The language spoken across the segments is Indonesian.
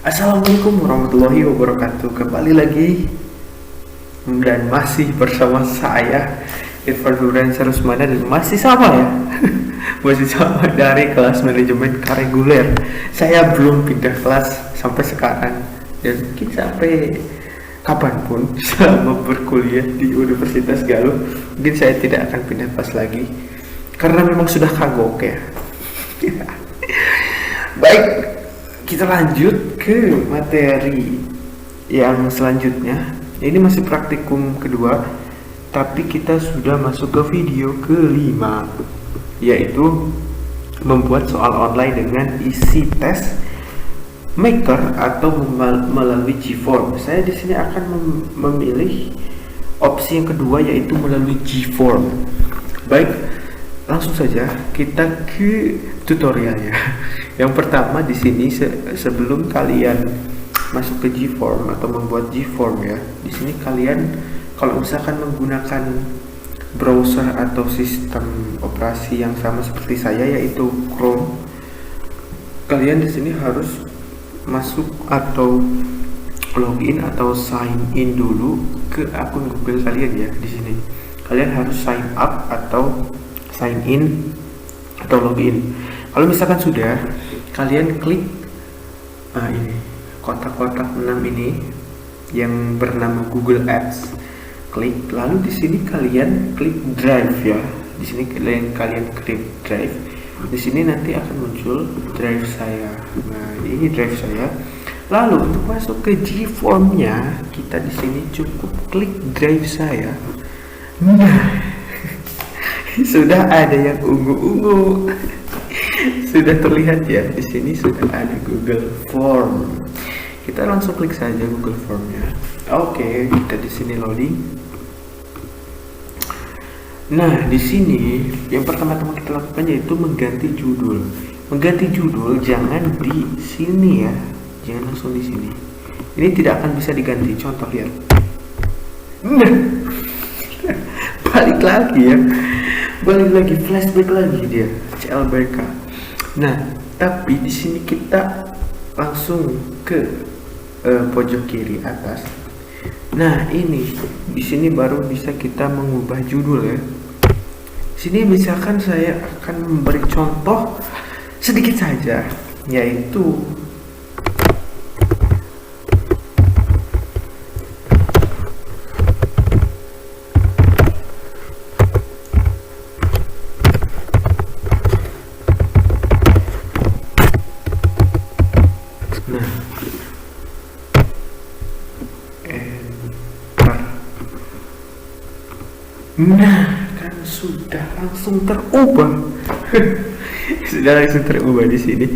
Assalamualaikum warahmatullahi wabarakatuh. Kembali lagi dan masih bersama saya Irfan Nurdiansyah Rusmana dan masih sama ya. Masih sama dari kelas manajemen reguler. Saya belum pindah kelas sampai sekarang dan mungkin sampai kapanpun selama berkuliah di Universitas Galuh mungkin saya tidak akan pindah kelas lagi karena memang sudah kagok ya. Baik, kita lanjut ke materi yang selanjutnya. Ini masih praktikum kedua, tapi kita sudah masuk ke video kelima, yaitu membuat soal online dengan isi tes maker atau melalui Gform. Saya di sini akan memilih opsi yang kedua, yaitu melalui Gform. Baik, langsung saja kita ke tutorialnya. Yang pertama di sini sebelum kalian masuk ke Gform atau membuat Gform ya, di sini kalian kalau misalkan menggunakan browser atau sistem operasi yang sama seperti saya yaitu Chrome, kalian di sini harus masuk atau login atau sign in dulu ke akun Google kalian ya. Di sini kalian harus sign up atau sign in atau login. Kalau misalkan sudah, kalian klik ini kotak-kotak 6 ini yang bernama Google Apps. Klik, lalu di sini kalian klik Drive ya. Di sini kalian klik Drive. Di sini nanti akan muncul drive saya. Nah, ini drive saya. Lalu untuk masuk ke Gform-nya, kita di sini cukup klik drive saya. Nah, sudah ada yang ungu-ungu. Sudah terlihat ya, di sini sudah ada Google Form. Kita langsung klik saja Google Form-nya. Oke, kita di sini loading. Nah, di sini yang pertama-tama kita lakukan yaitu mengganti judul. Mengganti judul jangan di sini ya, jangan langsung di sini. Ini tidak akan bisa diganti. Contoh lihat. Nah, balik lagi ya. Balik lagi, flashback lagi dia, CLBK. Nah, tapi di sini kita langsung ke pojok kiri atas. Nah, ini di sini baru bisa kita mengubah judul ya. Sini misalkan saya akan memberi contoh sedikit saja, yaitu Nah, kan sudah langsung terubah. Sudah langsung terubah di sini.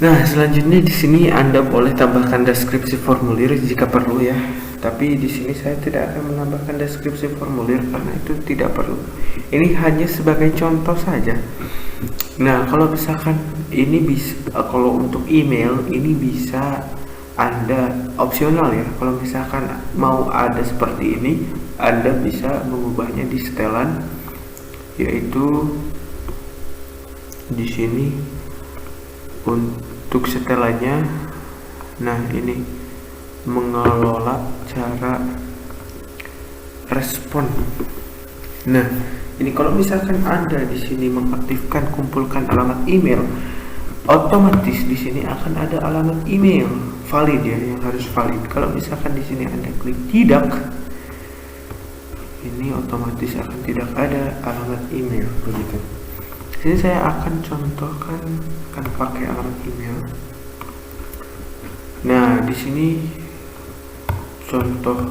Nah, selanjutnya di sini Anda boleh tambahkan deskripsi formulir jika perlu ya. Tapi di sini saya tidak akan menambahkan deskripsi formulir karena itu tidak perlu. Ini hanya sebagai contoh saja. Nah, kalau misalkan ini bisa, kalau untuk email ini bisa Anda opsional ya. Kalau misalkan mau ada seperti ini, Anda bisa mengubahnya di setelan, yaitu di sini untuk setelannya. Nah, ini mengelola cara respon. Nah, ini kalau misalkan Anda di sini mengaktifkan kumpulkan alamat email, otomatis di sini akan ada alamat email valid ya, yang harus valid. Kalau misalkan di sini Anda klik tidak, ini otomatis akan tidak ada alamat email begitu. Jadi saya akan contohkan akan pakai alamat email. Nah, di sini contoh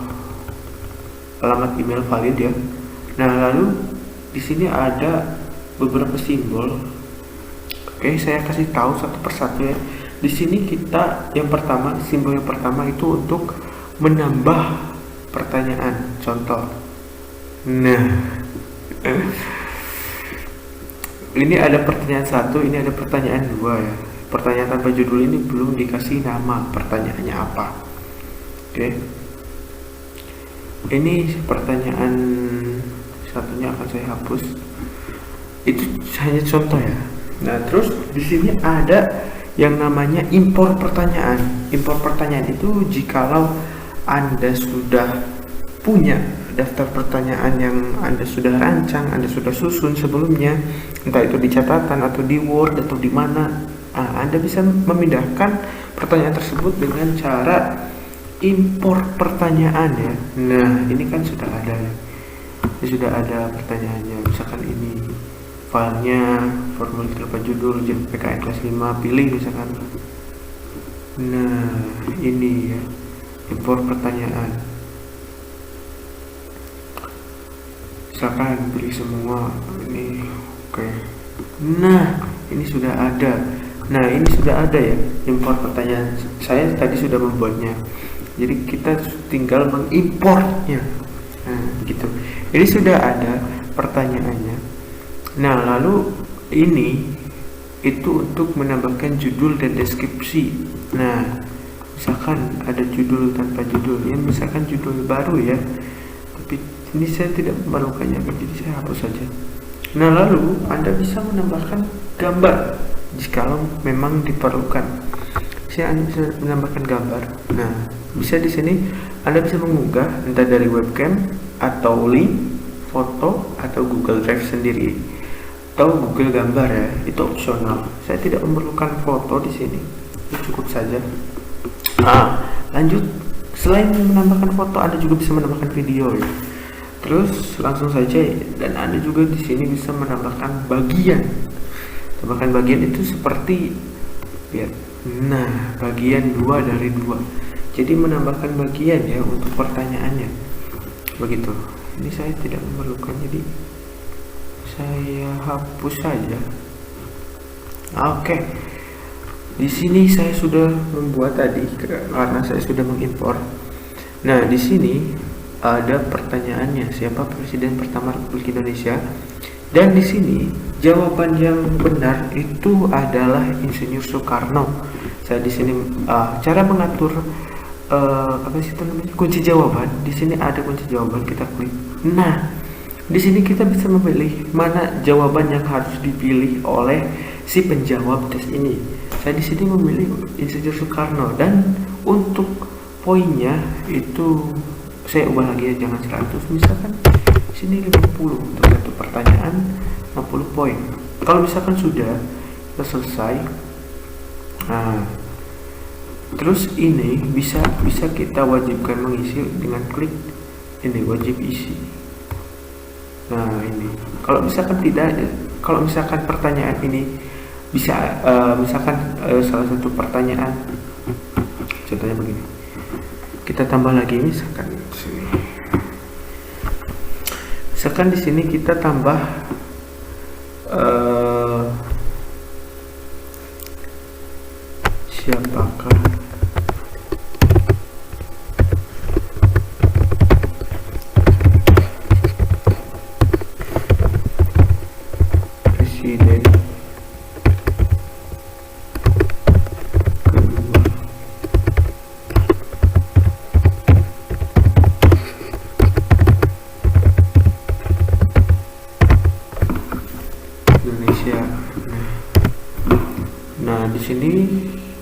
alamat email valid ya. Nah, lalu di sini ada beberapa simbol. Oke, saya kasih tahu satu persatu ya. Di sini kita yang pertama, simbol yang pertama itu untuk menambah pertanyaan. Contoh. Nah, ini ada pertanyaan 1, ini ada pertanyaan 2 ya. Pertanyaan tanpa judul ini belum dikasih nama pertanyaannya apa. Oke. Ini pertanyaan satunya akan saya hapus. Itu hanya contoh ya. Nah, terus di sini ada yang namanya impor pertanyaan. Impor pertanyaan itu jikalau Anda sudah punya daftar pertanyaan yang Anda sudah rancang, Anda sudah susun sebelumnya, entah itu di catatan atau di Word atau di mana, Anda bisa memindahkan pertanyaan tersebut dengan cara impor pertanyaan ya. Nah, ini kan sudah ada ya. Ini sudah ada pertanyaannya. Misalkan ini filenya formulir tanpa judul PKN kelas 5, pilih misalkan. Nah, ini ya, impor pertanyaan. Misalkan pilih semua ini, oke. Nah, ini sudah ada. Nah, ini sudah ada ya, impor pertanyaan. Saya tadi sudah membuatnya. Jadi kita tinggal mengimportnya. Nah, gitu. Ini sudah ada pertanyaannya. Nah, lalu ini itu untuk menambahkan judul dan deskripsi. Nah, misalkan ada judul tanpa judul, ya misalkan judul baru ya. Tapi ini saya tidak memerlukannya, jadi saya hapus saja. Nah, lalu Anda bisa menambahkan gambar jikalau memang diperlukan. Saya bisa menambahkan gambar. Nah, bisa di sini Anda bisa mengunggah entah dari webcam atau link, foto atau Google Drive sendiri atau Google Gambar ya, itu opsional. Saya tidak memerlukan foto di sini, itu cukup saja. Lanjut, selain menambahkan foto, Anda juga bisa menambahkan video ya. Terus langsung saja, dan Anda juga di sini bisa menambahkan bagian. Tambahkan bagian itu seperti lihat. Nah, bagian 2 dari 2. Jadi menambahkan bagian ya untuk pertanyaannya. Begitu. Ini saya tidak memerlukan, jadi saya hapus saja. Oke. Di sini saya sudah membuat tadi karena saya sudah mengimpor. Nah, di sini ada pertanyaannya, siapa presiden pertama Republik Indonesia? Dan di sini jawaban yang benar itu adalah Insinyur Soekarno. Saya di sini cara mengatur apa sih itu namanya, kunci jawaban. Di sini ada kunci jawaban, kita klik. Nah, di sini kita bisa memilih mana jawaban yang harus dipilih oleh si penjawab tes ini. Saya di sini memilih Insinyur Soekarno, dan untuk poinnya itu saya ubah lagi ya, jangan 100, misalkan sini 50 untuk satu pertanyaan, 50 poin. Kalau misalkan sudah selesai, nah terus ini bisa kita wajibkan mengisi dengan klik ini, wajib isi. Nah, ini kalau misalkan tidak, kalau misalkan pertanyaan ini bisa misalkan salah satu pertanyaan, contohnya begini, kita tambah lagi misalkan di sini kita tambah siapakah presiden Indonesia. Nah, di sini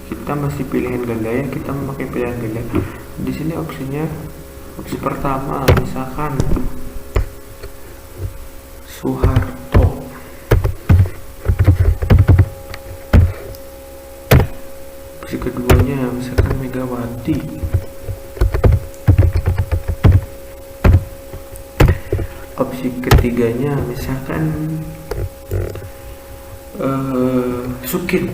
kita masih pilihan ganda ya, kita memakai pilihan ganda. Di sini opsinya, opsi pertama misalkan Soeharto. Opsi keduanya misalkan Megawati. Opsi ketiganya misalkan Sukim.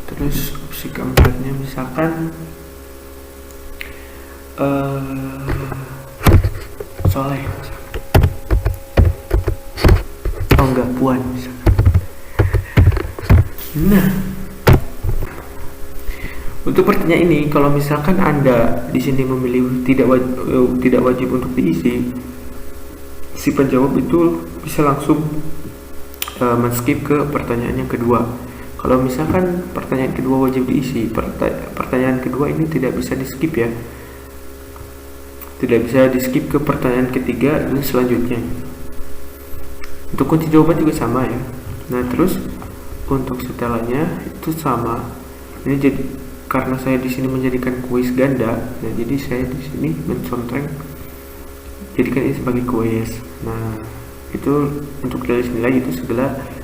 Terus opsi keempatnya misalkan Soleh. Oh enggak, Puan misalkan. Nah, untuk pertanyaan ini, kalau misalkan Anda di sini memilih tidak wajib untuk diisi, si penjawab itu bisa langsung men-skip ke pertanyaan yang kedua. Kalau misalkan pertanyaan kedua wajib diisi, pertanyaan kedua ini tidak bisa di-skip ya. Tidak bisa di-skip ke pertanyaan ketiga dan selanjutnya. Untuk kunci jawaban juga sama ya. Nah terus untuk setelannya itu sama. Ini jadi karena saya di sini menjadikan kuis ganda, nah jadi saya di sini mencontreng jadikan ini sebagai kuis. Nah itu untuk rilis nilai itu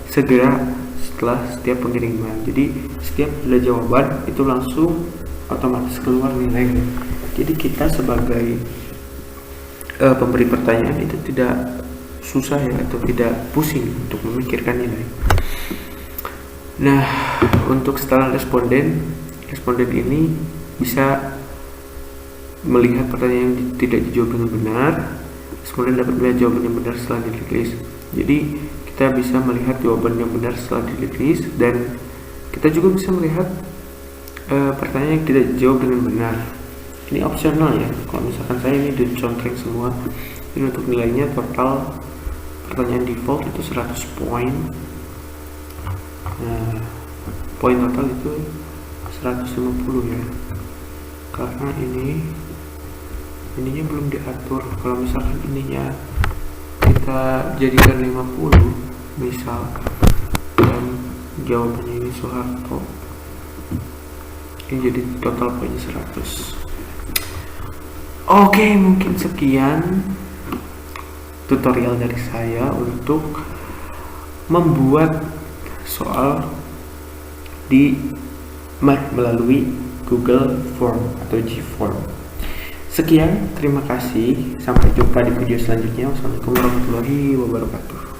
segera setelah setiap pengiriman. Jadi setiap ada jawaban itu langsung otomatis keluar nilai. Jadi kita sebagai pemberi pertanyaan itu tidak susah ya, atau tidak pusing untuk memikirkan nilai. Nah untuk setelan responden ini bisa melihat pertanyaan yang tidak dijawab dengan benar. Responden dapat melihat jawaban yang benar setelah dirilis. Jadi kita bisa melihat jawaban yang benar setelah dirilis, dan kita juga bisa melihat pertanyaan yang tidak dijawab dengan benar. Ini opsional ya. Kalau misalkan saya ini dicontreng semua, ini untuk nilainya total pertanyaan default itu 100 poin. Nah poin total itu 150 ya, karena ininya belum diatur. Kalau misalkan ininya kita jadikan 50 misal, dan jawabannya ini Soeharto, ini jadi total poinnya 100. Oke, mungkin sekian tutorial dari saya untuk membuat soal melalui Google Form atau G-Form. Sekian, terima kasih. Sampai jumpa di video selanjutnya. Wassalamualaikum warahmatullahi wabarakatuh.